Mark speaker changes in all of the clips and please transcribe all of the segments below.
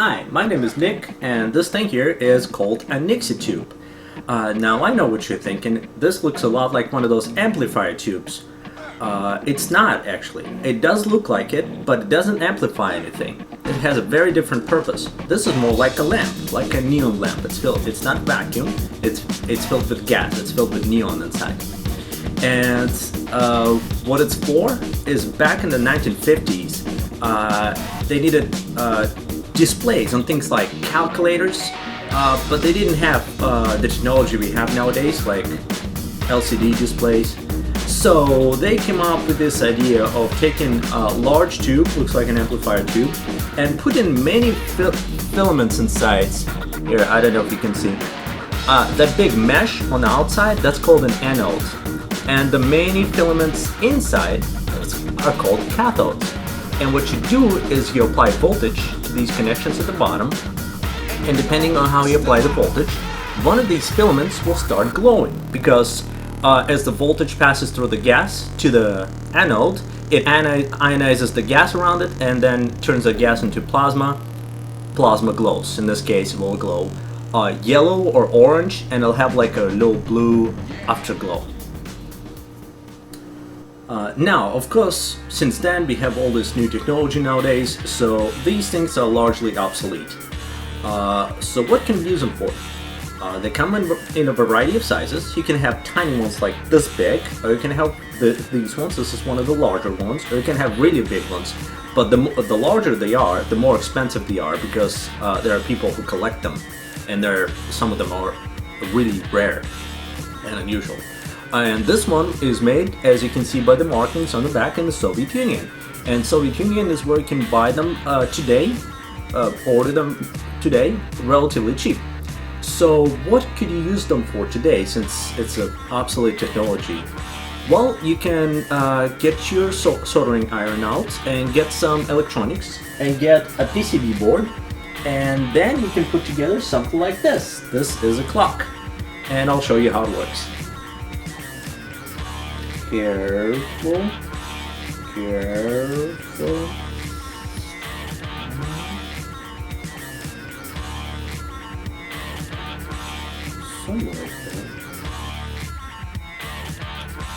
Speaker 1: Hi, my name is Nick, and this thing here is called a Nixie tube. Now I know what you're thinking, this looks a lot like one of those amplifier tubes. It's not actually. It does look like it, but it doesn't amplify anything. It has a very different purpose. This is more like a lamp, like a neon lamp. It's not vacuum, it's filled with gas, it's filled with neon inside. And what it's for is back in the 1950s, they needed displays on things like calculators, but they didn't have the technology we have nowadays, like LCD displays. So they came up with this idea of taking a large tube, looks like an amplifier tube, and put in many filaments inside. Here, I don't know if you can see. That big mesh on the outside, that's called an anode. And the many filaments inside are called cathodes. And what you do is you apply voltage to these connections at the bottom, and depending on how you apply the voltage, one of these filaments will start glowing, because as the voltage passes through the gas to the anode, it ionizes the gas around it and then turns the gas into plasma. Plasma glows. In this case, it will glow yellow or orange, and it'll have like a little blue afterglow. Now, of course, since then we have all this new technology nowadays, so these things are largely obsolete. So what can we use them for? They come in a variety of sizes. You can have tiny ones like this big, or you can have these ones. This is one of the larger ones, or you can have really big ones. But the larger they are, the more expensive they are, because there are people who collect them, and some of them are really rare and unusual. And this one is made, as you can see by the markings on the back, in the Soviet Union. And Soviet Union is where you can buy them today, order them today, relatively cheap. So what could you use them for today, since it's an obsolete technology? Well, you can get your soldering iron out and get some electronics and get a PCB board, and then you can put together something like this. This is a clock, and I'll show you how it works. Careful.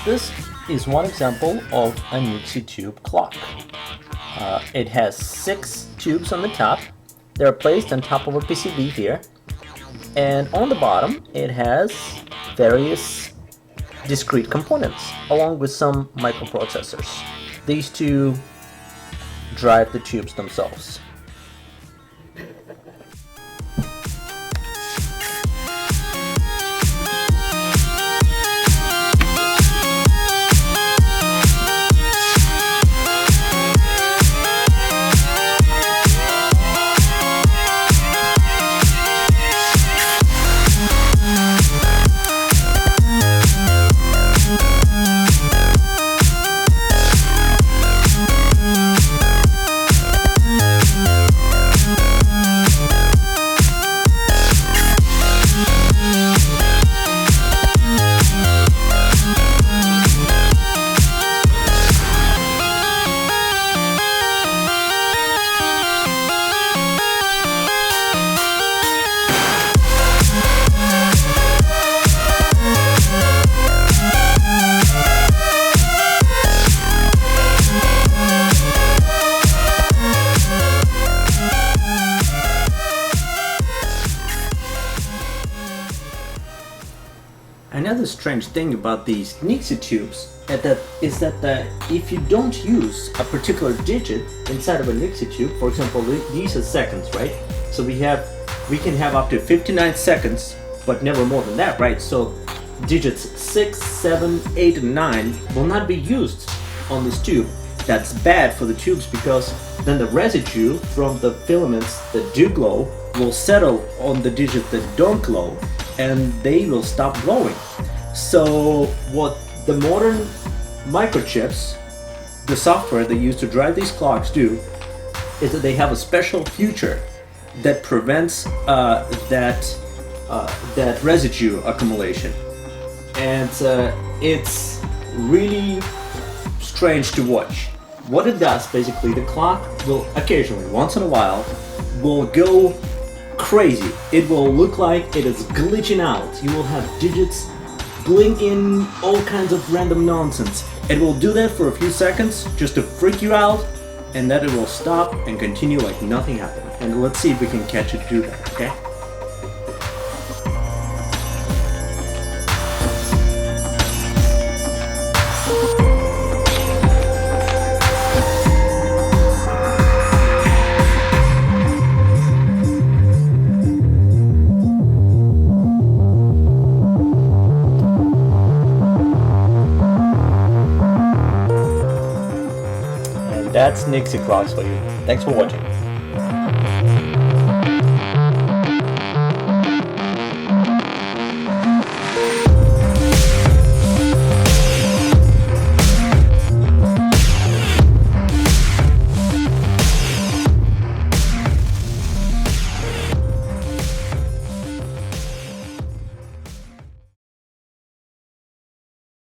Speaker 1: This is one example of a Nixie tube clock. It has 6 tubes on the top. They're placed on top of a PCB here. And on the bottom, it has various discrete components, along with some microprocessors. These two drive the tubes themselves. Another strange thing about these Nixie tubes is that if you don't use a particular digit inside of a Nixie tube, for example, these are seconds, right? So we can have up to 59 seconds, but never more than that, right? So digits 6, 7, 8, and 9 will not be used on this tube. That's bad for the tubes, because then the residue from the filaments that do glow will settle on the digits that don't glow, and they will stop glowing. So what the modern microchips, the software they use to drive these clocks, do is that they have a special feature that prevents that residue accumulation. And it's really strange to watch. What it does, basically, the clock will occasionally, once in a while, will go crazy. It will look like it is glitching out. You will have digits blinking, all kinds of random nonsense. It will do that for a few seconds just to freak you out, and then it will stop and continue like nothing happened. And let's see if we can catch it do that, okay? That's Nixie clocks for you. Thanks for watching.